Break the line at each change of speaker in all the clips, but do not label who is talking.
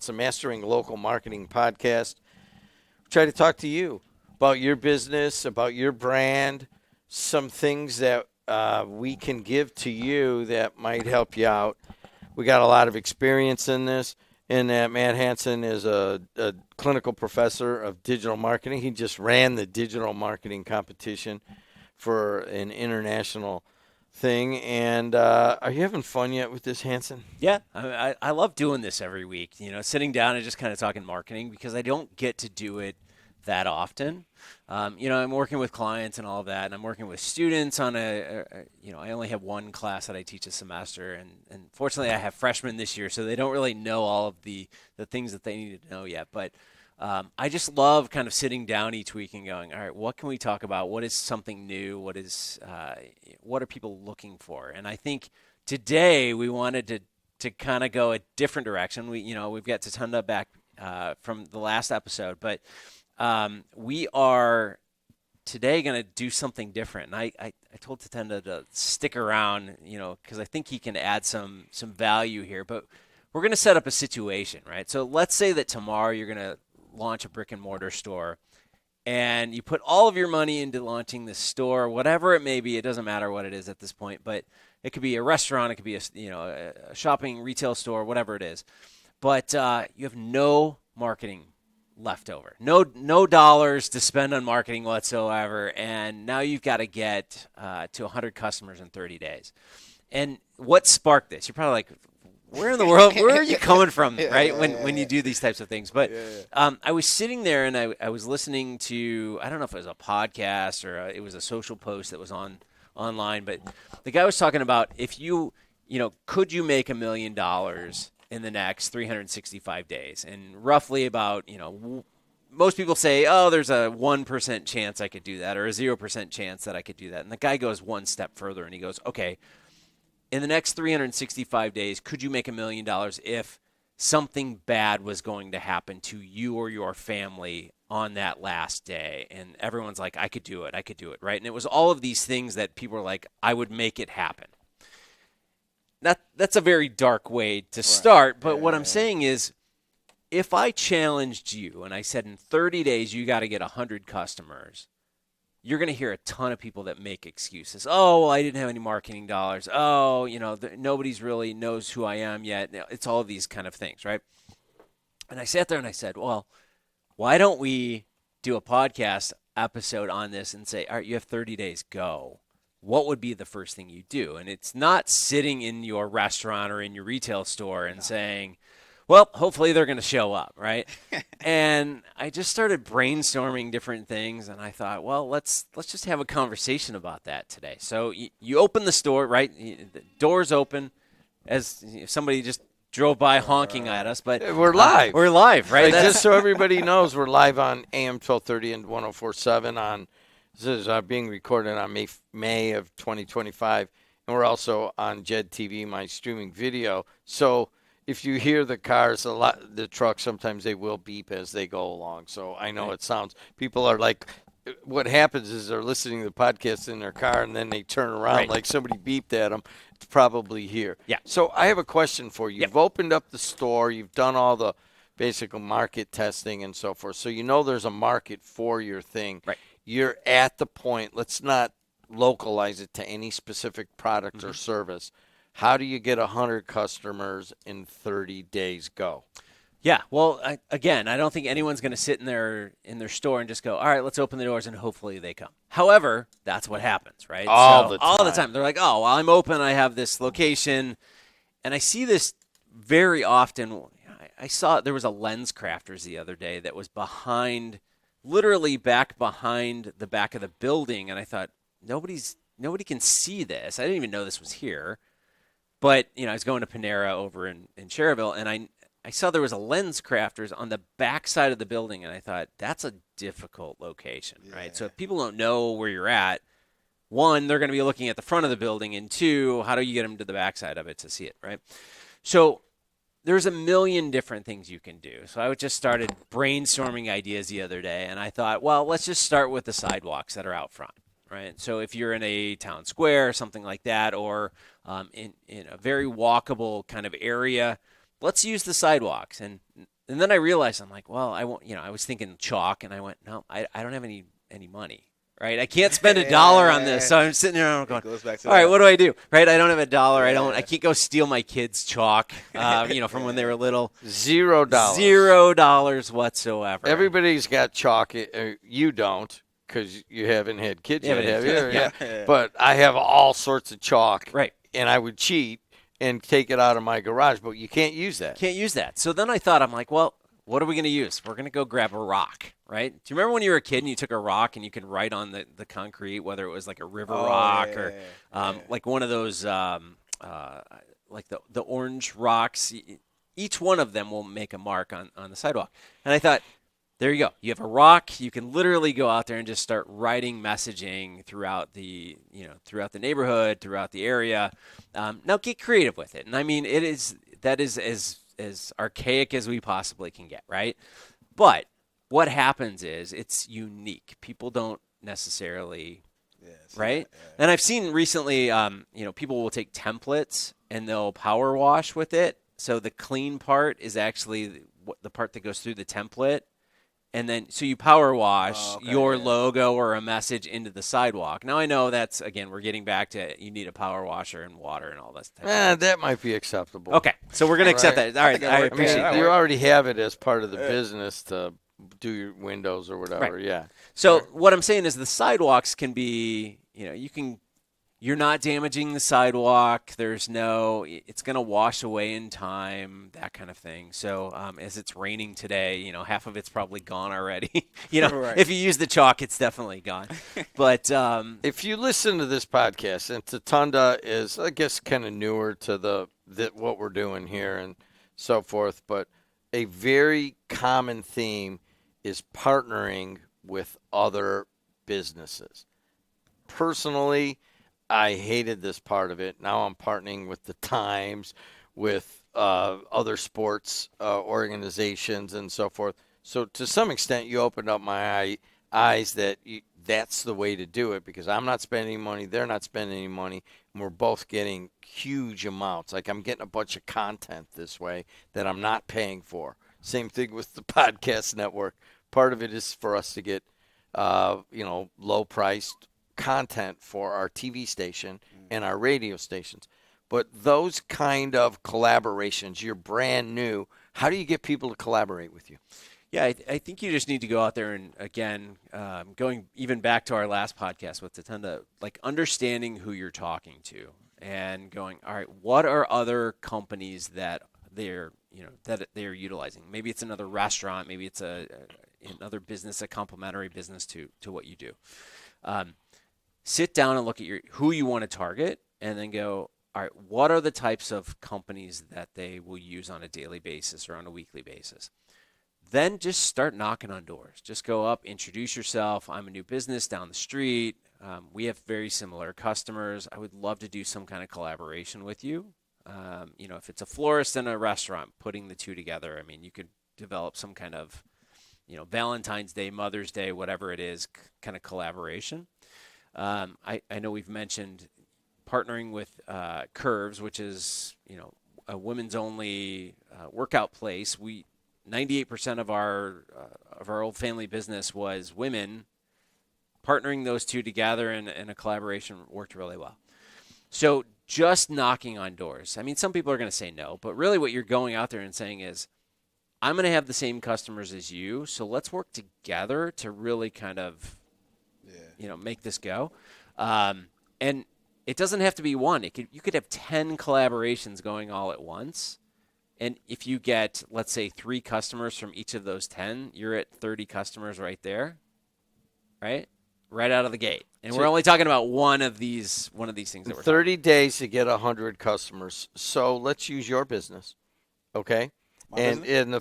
It's a Mastering Local Marketing podcast. We try to talk to you about your business, about your brand, some things that we can give to you that might help you out. We got a lot of experience in this, and that Matt Hansen is a clinical professor of digital marketing. He just ran the digital marketing competition for an international thing. And are you having fun yet with this, Hansen?
Yeah, I love doing this every week, sitting down and just kind of talking marketing because I don't get to do it that often. I'm working with clients and all of that, and I'm working with students on I only have one class that I teach a semester, and fortunately I have freshmen this year, so they don't really know all of the things that they need to know yet. But I just love kind of sitting down each week and going, all right, what can we talk about? What is something new? What are people looking for? And I think today we wanted to kind of go a different direction. We've got Tatunda back from the last episode, but we are today going to do something different. And I told Tatenda to stick around, because I think he can add some value here. But we're going to set up a situation, right? So let's say that tomorrow you're going to launch a brick-and-mortar store, and you put all of your money into launching this store, whatever it may be. It doesn't matter what it is at this point, but it could be a restaurant, it could be a shopping retail store, whatever it is. But you have no marketing left over, no dollars to spend on marketing whatsoever, and now you've got to get to 100 customers in 30 days. And what sparked this? You're probably like, where in the world, where are you coming from, right, when you do these types of things? But I was sitting there, and I was listening to, I don't know if it was a podcast or it was a social post that was online, but the guy was talking about if could you make $1 million in the next 365 days? And roughly about, most people say, oh, there's a 1% chance I could do that, or a 0% chance that I could do that. And the guy goes one step further, and he goes, okay, in the next 365 days, could you make $1 million if something bad was going to happen to you or your family on that last day? And everyone's like, I could do it, right? And it was all of these things that people were like, I would make it happen. That's a very dark way to start, but what I'm saying is, if I challenged you and I said in 30 days you got to get 100 customers, you're going to hear a ton of people that make excuses. Oh, well, I didn't have any marketing dollars. Oh, nobody's really knows who I am yet. It's all of these kind of things, right? And I sat there and I said, well, why don't we do a podcast episode on this and say, all right, you have 30 days, go. What would be the first thing you do? And it's not sitting in your restaurant or in your retail store and saying, well, hopefully they're going to show up, right? And I just started brainstorming different things, and I thought, well, let's just have a conversation about that today. So you open the store, right? The door's open, as somebody just drove by honking at us, but
we're live.
We're live, right?
Just so everybody knows, we're live on AM 1230 and 104.7 on. This is being recorded on May of 2025, and we're also on Jed TV, my streaming video. So if you hear the cars, the trucks, sometimes they will beep as they go along. So I know it sounds, people are like, what happens is they're listening to the podcast in their car, and then they turn around like somebody beeped at them. It's probably here.
Yeah.
So I have a question for you. You've opened up the store. You've done all the basic market testing and so forth. So there's a market for your thing.
Right.
You're at the point, let's not localize it to any specific product or service. How do you get 100 customers in 30 days? Go.
Yeah, well, I don't think anyone's going to sit in their store and just go, all right, let's open the doors and hopefully they come. However, that's what happens, right?
All the
time. They're like, oh, well, I'm open. I have this location. And I see this very often. I saw there was a Lens Crafters the other day that was literally back behind the back of the building. And I thought, nobody can see this. I didn't even know this was here. But, I was going to Panera over in Cherryville, and I saw there was a Lens Crafters on the back side of the building, and I thought, that's a difficult location, right? So if people don't know where you're at, one, they're going to be looking at the front of the building, and two, how do you get them to the back side of it to see it, right? So there's a million different things you can do. So I just started brainstorming ideas the other day, and I thought, well, let's just start with the sidewalks that are out front, right? So if you're in a town square or something like that, or in a very walkable kind of area, let's use the sidewalks. And And then I realized, I'm like, well, I won't, I was thinking chalk, and I went, no, I don't have any money, right? I can't spend $1 on this. So I'm sitting there and I'm going,
It goes back to
all right,
that.
what do I do? Right? I don't have $1. I
Yeah.
can't go steal my kids' chalk, from when they were little.
$0.
$0 whatsoever.
Everybody's got chalk. You don't, because you haven't had kids yet, have you?
Yeah.
But I have all sorts of chalk.
Right.
And I would cheat and take it out of my garage, but you can't use that.
Can't use that. So then I thought, I'm like, well, what are we going to use? We're going to go grab a rock, right? Do you remember when you were a kid and you took a rock and you could write on the concrete, whether it was like a river rock or like one of those, like the orange rocks? Each one of them will make a mark on the sidewalk. And I thought, there you go. You have a rock. You can literally go out there and just start writing messaging throughout the neighborhood, throughout the area. Now get creative with it. And I mean, that is as archaic as we possibly can get, right? But what happens is it's unique. People don't necessarily, right?
Yeah.
And I've seen recently, people will take templates and they'll power wash with it. So the clean part is actually the part that goes through the template. And then, so you power wash your logo or a message into the sidewalk. Now, I know that's, again, we're getting back to you need a power washer and water and all that stuff.
That might be acceptable.
Okay, so we're going to accept that. All right, I appreciate that.
You already have it as part of the business to do your windows or whatever,
Right.
yeah.
So what I'm saying is the sidewalks can be, you're not damaging the sidewalk. It's going to wash away in time, that kind of thing. So as it's raining today, half of it's probably gone already.
Right.
If you use the chalk, it's definitely gone. But
if you listen to this podcast, and Tatunda is, I guess, kind of newer to what we're doing here and so forth, but a very common theme is partnering with other businesses. Personally, I hated this part of it. Now I'm partnering with the Times, with other sports organizations and so forth. So to some extent, you opened up my eyes that that's the way to do it, because I'm not spending any money, they're not spending any money, and we're both getting huge amounts. Like I'm getting a bunch of content this way that I'm not paying for. Same thing with the podcast network. Part of it is for us to get, low-priced content for our TV station and our radio stations. But those kind of collaborations, you're brand new. How do you get people to collaborate with you?
Yeah, I think you just need to go out there and, again, going even back to our last podcast with Tatunda, like understanding who you're talking to and going, all right, what are other companies that they're utilizing? Maybe it's another restaurant, maybe it's another business, a complementary business to what you do. Sit down and look at who you want to target, and then go, all right, what are the types of companies that they will use on a daily basis or on a weekly basis? Then just start knocking on doors. Just go up, introduce yourself. I'm a new business down the street. We have very similar customers. I would love to do some kind of collaboration with you. If it's a florist and a restaurant, putting the two together, I mean, you could develop some kind of, Valentine's Day, Mother's Day, whatever it is, kind of collaboration. I know we've mentioned partnering with Curves, which is, a women's only workout place. 98% of our old family business was women. Partnering those two together in a collaboration worked really well. So just knocking on doors. I mean, some people are going to say no, but really what you're going out there and saying is, I'm going to have the same customers as you, so let's work together to really kind of, make this go. And it doesn't have to be one. You could have 10 collaborations going all at once. And if you get, let's say, 3 customers from each of those 10, you're at 30 customers right there, right? Right out of the gate. And we're only talking about one of these things that we're
30 days to get 100 customers. So let's use your business, okay? And in the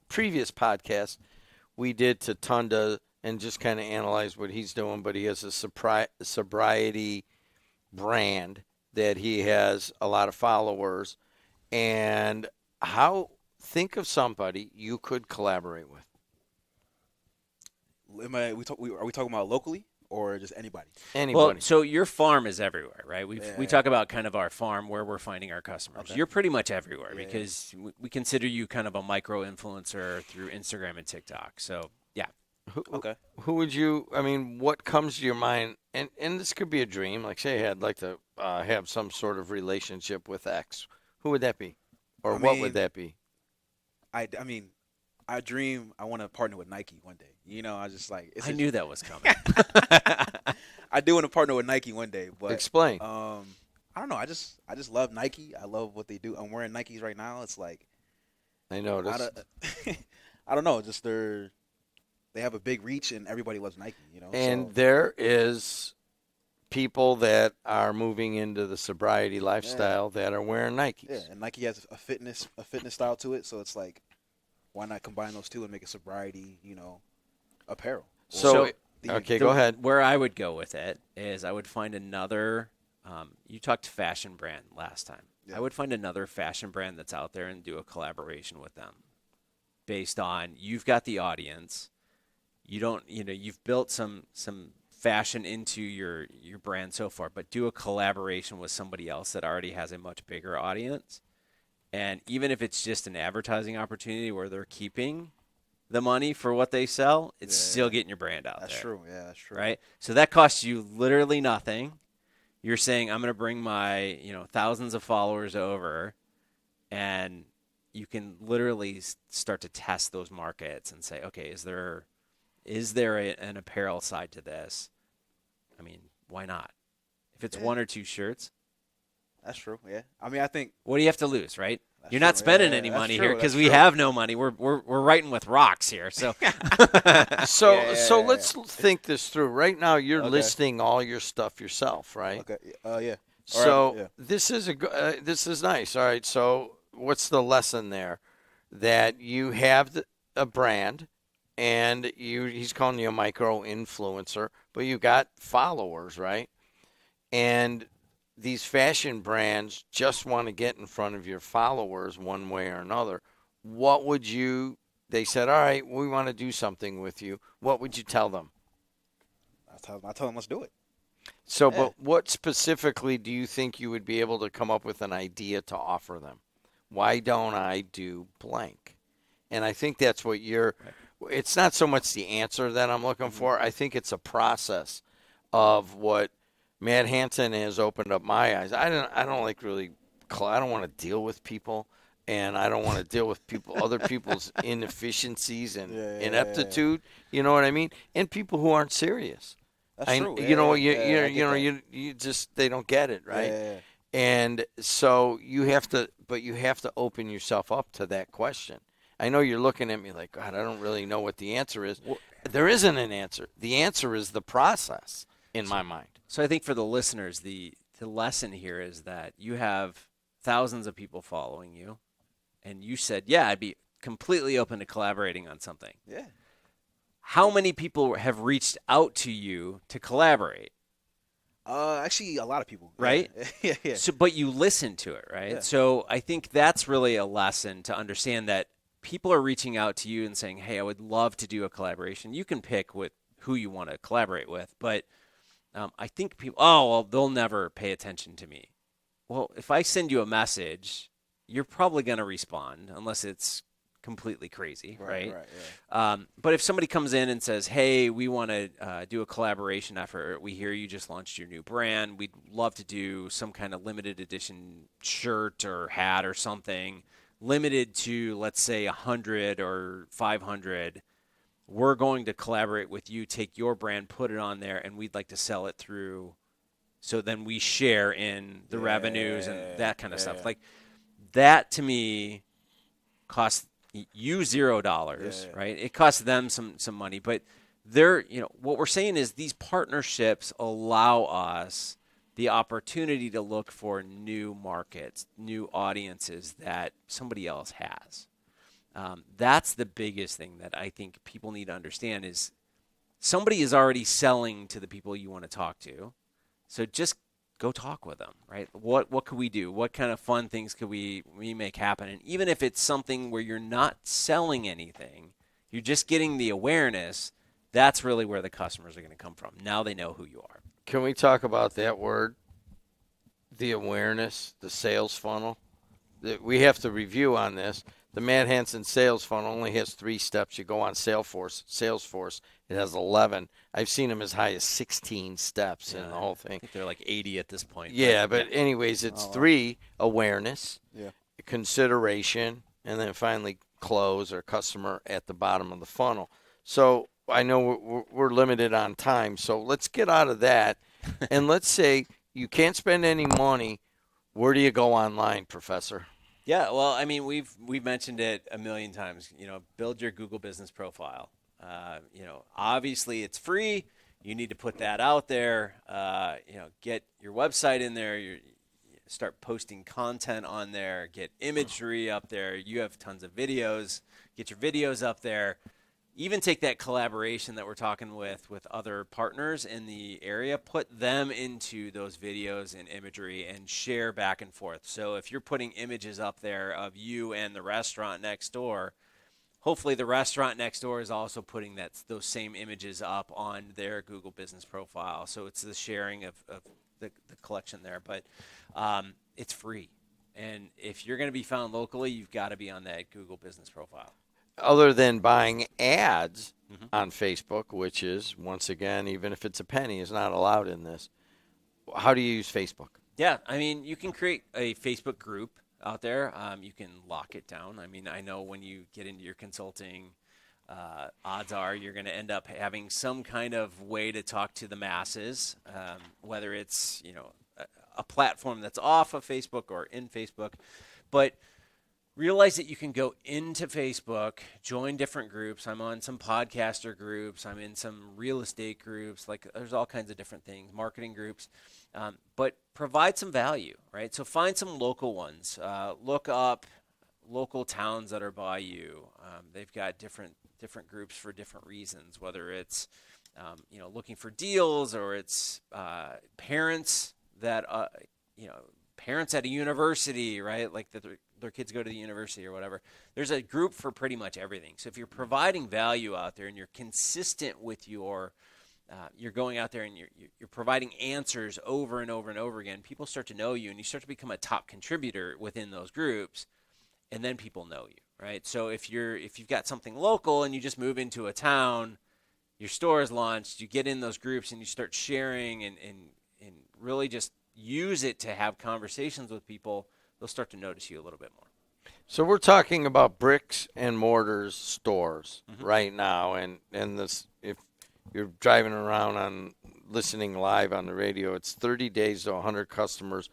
previous podcast, we did Tatunda and just kind of analyzed what he's doing, but he has a sobriety brand that he has a lot of followers. And think of somebody you could collaborate with.
Are we talking about locally? or just anybody?
Well,
Anybody.
so your farm is everywhere, right? We
Yeah.
talk about kind of our farm where we're finding our customers.
Okay.
You're pretty much everywhere
Yeah,
because we consider you kind of a micro influencer through Instagram and TikTok. So yeah,
Okay.
Who would you? I mean, what comes to your mind? And this could be a dream. Like, say, I'd like to have some sort of relationship with X. Who would that be, or
I
what
mean,
would that be?
I mean, I dream I want to partner with Nike one day. You know, I just like
I knew that was coming.
I do want to partner with Nike one day, but
Explain.
I don't know. I just love Nike. I love what they do. I'm wearing Nikes right now. It's like
I noticed.
I don't know. Just they have a big reach, and everybody loves Nike. You know,
And
so,
there is people that are moving into the sobriety lifestyle that are wearing Nikes.
yeah, and Nike has a fitness style to it. So it's like, why not combine those two and make a sobriety, apparel?
So,
the-
okay, go ahead.
Where I would go with it is I would find another. You talked fashion brand last time.
Yeah.
I would find another fashion brand that's out there and do a collaboration with them, based on you've got the audience. You've built some fashion into your brand so far, but do a collaboration with somebody else that already has a much bigger audience. And even if it's just an advertising opportunity where they're keeping the money for what they sell, it's still getting your brand out
That's
there.
true. Yeah, that's true.
Right? So that costs you literally nothing. You're saying, I'm going to bring my, thousands of followers over, and you can literally start to test those markets and say, okay, is there an apparel side to this? I mean, why not? If it's one or two shirts,
That's true. Yeah. I mean, I think
what do you have to lose, right?
That's
You're not
true.
spending
Yeah,
any
that's
money
true.
here because
That's
we
true.
have no money. We're writing with rocks here. So
So let's think this through. Right now, you're
Okay.
listing all your stuff yourself, right?
okay. Yeah.
So
yeah.
this is this is nice. All right. So what's the lesson there? That you have a brand, and he's calling you a micro influencer, but you got followers, right? And these fashion brands just want to get in front of your followers one way or another. What would you? They said, all right, we want to do something with you. What would you tell them?
I tell them let's do it.
So,
Yeah.
but what specifically do you think you would be able to come up with an idea to offer them? Why don't I do blank? And I think that's what it's not so much the answer that I'm looking for. I think it's a process of what Matt Hansen has opened up my eyes. I don't like really, I don't want to deal with people, and I don't want to deal with other people's inefficiencies and ineptitude. You know what I mean? And people who aren't serious.
That's true.
You know,
I get that.
you just they don't get it, right?
Yeah.
And so you have to open yourself up to that question. I know you're looking at me like, God, I don't really know what the answer is. There isn't an answer. The answer is the process in my mind.
So I think for the listeners, the lesson here is that you have thousands of people following you, and you said, yeah, I'd be completely open to collaborating on something.
Yeah.
How many people have reached out to you to collaborate?
Actually, a lot of people.
Right?
Yeah. Yeah.
So, but you listen to it, right?
Yeah.
So I think that's really a lesson to understand that people are reaching out to you and saying, hey, I would love to do a collaboration. You can pick with who you want to collaborate with, but I think people, they'll never pay attention to me. Well, if I send you a message, you're probably going to respond unless it's completely crazy, right?
Right. Yeah.
But if somebody comes in and says, hey, we want to do a collaboration effort, we hear you just launched your new brand, we'd love to do some kind of limited edition shirt or hat or something limited to, let's say, 100 or 500, we're going to collaborate with you, take your brand, put it on there, and we'd like to sell it through. So then we share in the revenues and that kind of stuff. Like that to me costs you $0, right? It costs them some money, but what we're saying is these partnerships allow us the opportunity to look for new markets, new audiences that somebody else has. That's the biggest thing that I think people need to understand is somebody is already selling to the people you want to talk to. So just go talk with them, right? What could we do? What kind of fun things could we make happen? And even if it's something where you're not selling anything, you're just getting the awareness, That's really where the customers are going to come from. Now they know who you are.
Can we talk about that word, the awareness, the sales funnel? We have to review on this. The Matt Hansen sales funnel only has 3 steps. You go on Salesforce, it has 11. I've seen them as high as 16 steps in the whole
I
thing.
think they're like 80 at this point.
Yeah, but anyways, it's 3, awareness,
Yeah.
consideration, and then finally close or customer at the bottom of the funnel. So I know we're limited on time, so let's get out of that. And let's say you can't spend any money. Where do you go online, Professor?
Yeah, well, I mean, we've mentioned it a million times. Build your Google business profile. Obviously it's free. You need to put that out there. Get your website in there. Start posting content on there. Get imagery up there. You have tons of videos. Get your videos up there. Even take that collaboration that we're talking with other partners in the area, put them into those videos and imagery and share back and forth. So if you're putting images up there of you and the restaurant next door, hopefully the restaurant next door is also putting those same images up on their Google business profile. So it's the sharing of the collection there. But it's free. And if you're going to be found locally, you've got to be on that Google business profile.
Other than buying ads on Facebook, which is, once again, even if it's a penny, is not allowed in this, how do you use Facebook?
Yeah, I mean, you can create a Facebook group out there. You can lock it down. I mean, I know when you get into your consulting, odds are you're going to end up having some kind of way to talk to the masses, whether it's, a platform that's off of Facebook or in Facebook. But realize that you can go into Facebook, join different groups. I'm on some podcaster groups. I'm in some real estate groups. Like, there's all kinds of different things, marketing groups. But provide some value, right? So find some local ones. Look up local towns that are by you. They've got different groups for different reasons, whether it's looking for deals, or it's parents that parents at a university, right? Like their kids go to the university or whatever. There's a group for pretty much everything. So if you're providing value out there and you're consistent with you're going out there and you're providing answers over and over and over again, people start to know you, and you start to become a top contributor within those groups, and then people know you, right? So if you've got something local and you just move into a town, your store is launched, you get in those groups and you start sharing and really just use it to have conversations with people, they'll start to notice you a little bit more.
So we're talking about bricks and mortars stores right now, and this, if you're driving around on listening live on the radio, it's 30 days to 100 customers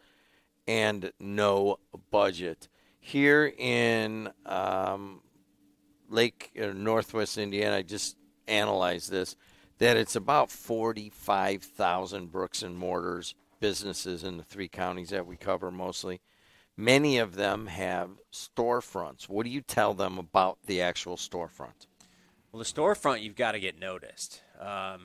and no budget. Here in Northwest Indiana, I just analyzed this, that it's about 45,000 bricks and mortars businesses in the 3 counties that we cover mostly. Many of them have storefronts. What do you tell them about the actual storefront?
Well, the storefront, you've got to get noticed. I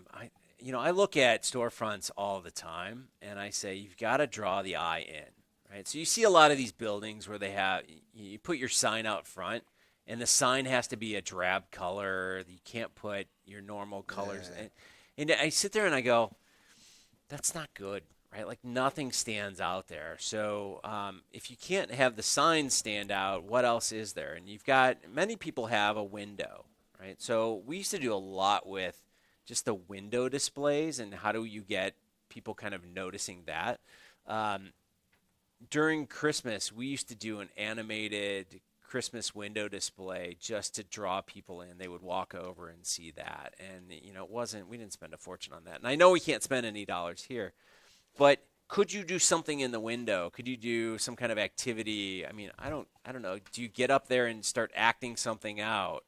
look at storefronts all the time, and I say you've got to draw the eye in, right? So you see a lot of these buildings where you put your sign out front, and the sign has to be a drab color. You can't put your normal colors. Yeah. And I sit there and I go, that's not good, right? Like, nothing stands out there. So if you can't have the sign stand out, what else is there? And many people have a window, right? So we used to do a lot with just the window displays, and how do you get people kind of noticing that? During Christmas, we used to do an animated Christmas window display just to draw people in. They would walk over and see that. And, we didn't spend a fortune on that. And I know we can't spend any dollars here, but could you do something in the window? Could you do some kind of activity? I mean, I don't know. Do you get up there and start acting something out?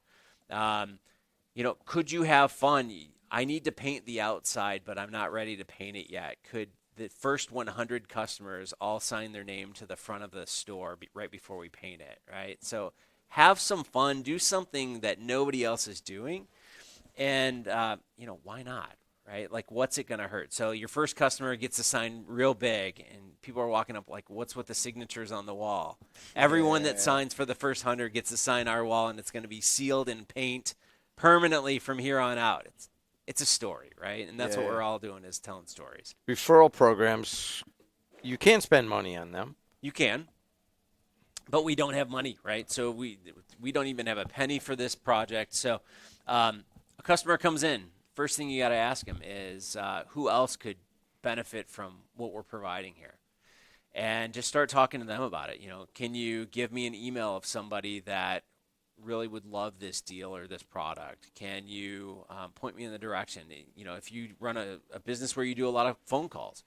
Could you have fun? I need to paint the outside, but I'm not ready to paint it yet. Could the first 100 customers all sign their name to the front of the store right before we paint it, right? So have some fun, do something that nobody else is doing, and, why not, right? Like, what's it going to hurt? So your first customer gets a sign real big, and people are walking up like, what's with the signatures on the wall? Everyone that signs for the first 100 gets to sign our wall, and it's going to be sealed in paint permanently from here on out. it's a story, right? And that's what we're all doing, is telling stories.
Referral programs, you can spend money on them.
You can, but we don't have money, right? So we don't even have a penny for this project. So a customer comes in. First thing you got to ask them is who else could benefit from what we're providing here, and just start talking to them about it. Can you give me an email of somebody that really would love this deal or this product? Can you point me in the direction? If you run a business where you do a lot of phone calls,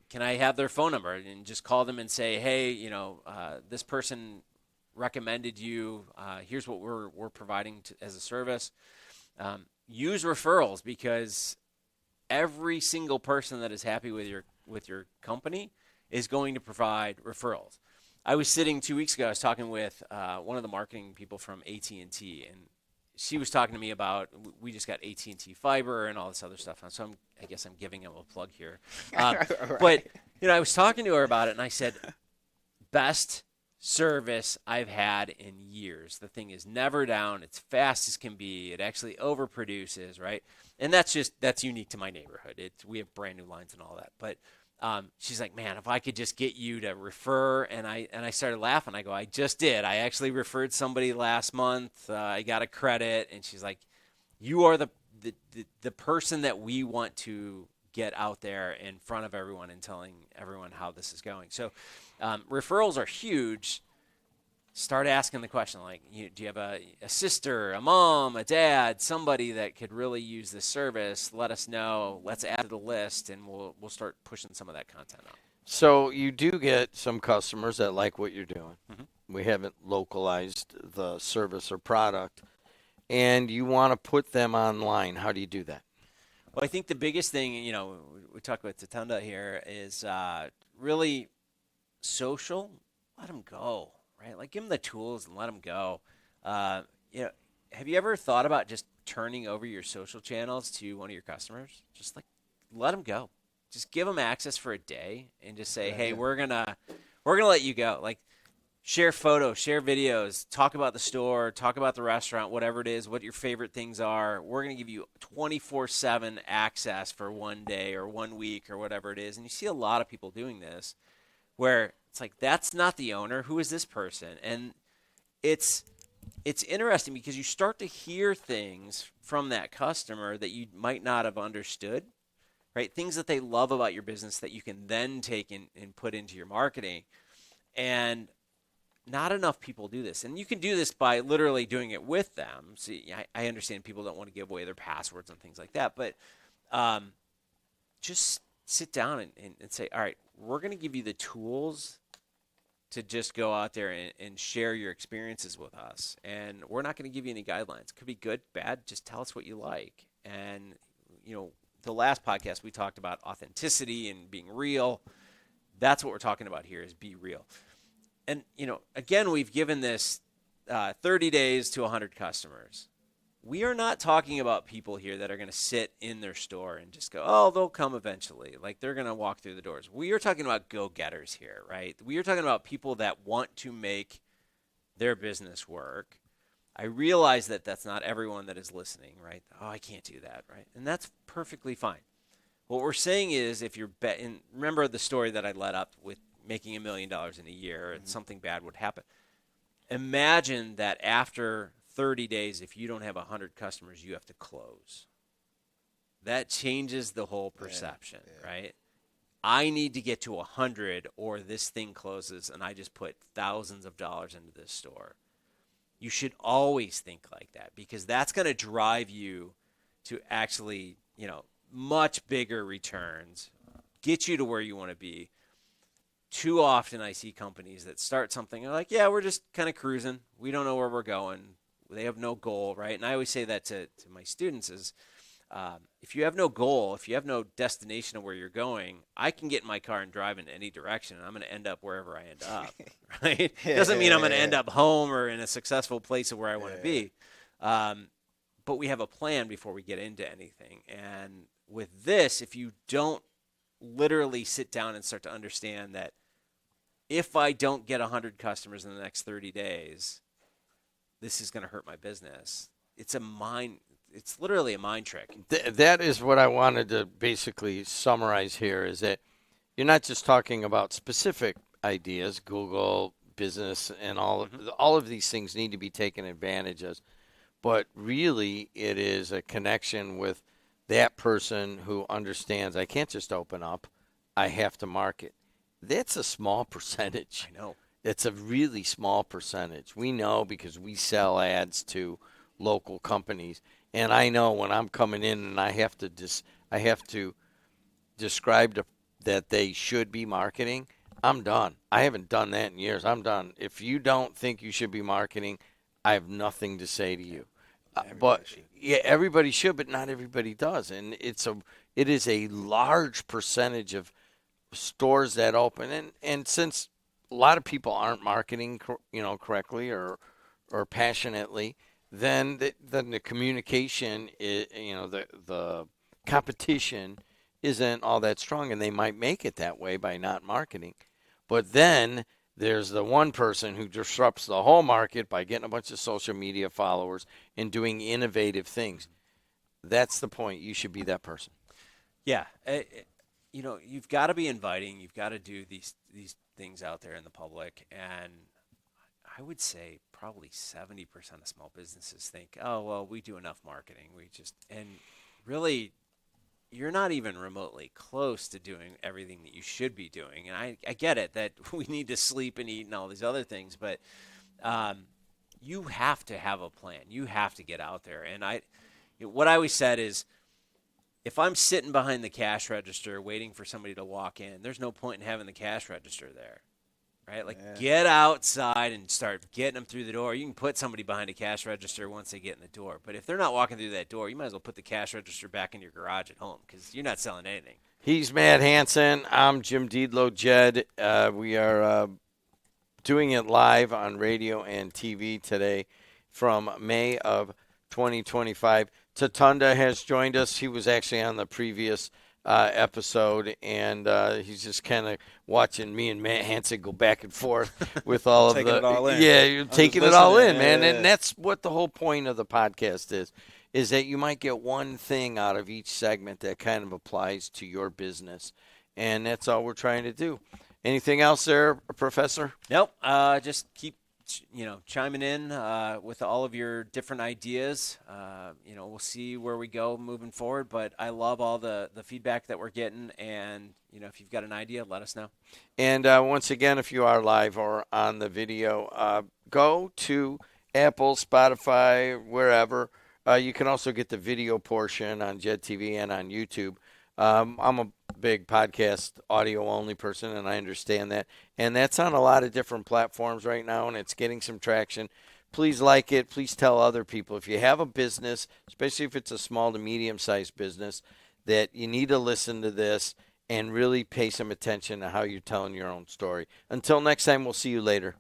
can I have their phone number and just call them and say, hey, this person recommended you. Here's what we're providing as a service. Use referrals, because every single person that is happy with your company is going to provide referrals. I was sitting 2 weeks ago. I was talking with one of the marketing people from AT&T, and she was talking to me about, we just got AT&T fiber and all this other stuff. So I guess I'm giving him a plug here.
Right.
But I was talking to her about it, and I said, best service I've had in years. The thing is never down. It's fast as can be. It actually overproduces, right? And that's unique to my neighborhood. We have brand new lines and all that. But she's like, man, if I could just get you to refer. And I started laughing. I go, I just did. I actually referred somebody last month. I got a credit. And she's like, you are the person that we want to get out there in front of everyone and telling everyone how this is going. So referrals are huge. Start asking the question, like, do you have a sister, a mom, a dad, somebody that could really use this service? Let us know. Let's add to the list, and we'll start pushing some of that content out.
So you do get some customers that like what you're doing.
Mm-hmm.
We haven't localized the service or product, and you want to put them online. How do you do that?
Well, I think the biggest thing, we talk about Tatunda here, is really social. Let them go. Right? Like, give them the tools and let them go. Have you ever thought about just turning over your social channels to one of your customers? Just like, let them go. Just give them access for a day and just say, hey, we're gonna let you go. Like, share photos, share videos, talk about the store, talk about the restaurant, whatever it is, what your favorite things are. We're gonna give you 24/7 access for one day or 1 week or whatever it is. And you see a lot of people doing this, where it's like, that's not the owner. Who is this person? And it's interesting, because you start to hear things from that customer that you might not have understood, right? Things that they love about your business that you can then take and put into your marketing. And not enough people do this. And you can do this by literally doing it with them. See, I understand people don't want to give away their passwords and things like that, but just sit down and say, all right, we're going to give you the tools to just go out there and share your experiences with us. And we're not going to give you any guidelines. It could be good, bad. Just tell us what you like. And, the last podcast we talked about authenticity and being real. That's what we're talking about here, is be real. And, again, we've given this 30 days to 100 customers. We are not talking about people here that are going to sit in their store and just go, oh, they'll come eventually. Like, they're going to walk through the doors. We are talking about go-getters here, right? We are talking about people that want to make their business work. I realize that that's not everyone that is listening, right? Oh, I can't do that, right? And that's perfectly fine. What we're saying is, if you're betting, remember the story that I led up with making $1 million in a year and something bad would happen. Imagine that after 30 days, if you don't have 100 customers, you have to close. That changes the whole perception, right? I need to get to 100 or this thing closes, and I just put thousands of dollars into this store. You should always think like that, because that's going to drive you to actually, much bigger returns, get you to where you want to be. Too often I see companies that start something and are like, yeah, we're just kind of cruising. We don't know where we're going. They have no goal, right? And I always say that to my students is, if you have no goal, if you have no destination of where you're going, I can get in my car and drive in any direction, and I'm going to end up wherever I end up, right? Doesn't mean I'm going to end up home or in a successful place of where I want to be. But we have a plan before we get into anything. And with this, if you don't literally sit down and start to understand that if I don't get 100 customers in the next 30 days, this is going to hurt my business. It's it's literally a mind trick.
That is what I wanted to basically summarize here, is that you're not just talking about specific ideas, Google, business, and all of these things need to be taken advantage of, but really it is a connection with that person who understands I can't just open up, I have to market. That's a small percentage.
I know.
It's a really small percentage. We know because we sell ads to local companies, and I know when I'm coming in and I have to describe that they should be marketing, I'm done. I haven't done that in years. I'm done. If you don't think you should be marketing, I have nothing to say to you. Everybody should, but not everybody does, and it is a large percentage of stores that open, and since a lot of people aren't marketing, correctly or passionately, then the communication is, the competition isn't all that strong, and they might make it that way by not marketing. But then there's the one person who disrupts the whole market by getting a bunch of social media followers and doing innovative things. That's the point. You should be that person.
Yeah. You've got to be inviting. You've got to do these things out there in the public. And I would say probably 70% of small businesses think, oh, well, we do enough marketing. And really, you're not even remotely close to doing everything that you should be doing. And I get it that we need to sleep and eat and all these other things, but you have to have a plan. You have to get out there. And what I always said is, if I'm sitting behind the cash register waiting for somebody to walk in, there's no point in having the cash register there, right? Get outside and start getting them through the door. You can put somebody behind a cash register once they get in the door. But if they're not walking through that door, you might as well put the cash register back in your garage at home because you're not selling anything.
He's Matt Hansen. I'm Jim Diedlow. Jed, we are doing it live on radio and TV today from May of 2025. Tatunda has joined us. He was actually on the previous episode, and he's just kind of watching me and Matt Hansen go back and forth with all of
taking it all in.
Yeah, you're taking it all in, man. And that's what the whole point of the podcast is that you might get one thing out of each segment that kind of applies to your business, and that's all we're trying to do. Anything else there, Professor?
Nope. Just keep chiming in with all of your different ideas. We'll see where we go moving forward, but I love all the feedback that we're getting, and if you've got an idea, let us know.
And once again, if you are live or on the video, go to Apple, Spotify, wherever. You can also get the video portion on Jed TV and on YouTube. I'm a big podcast audio only person, and I understand that. And that's on a lot of different platforms right now, and it's getting some traction. Please like it. Please tell other people. If you have a business, especially if it's a small to medium-sized business, that you need to listen to this and really pay some attention to how you're telling your own story. Until next time, we'll see you later.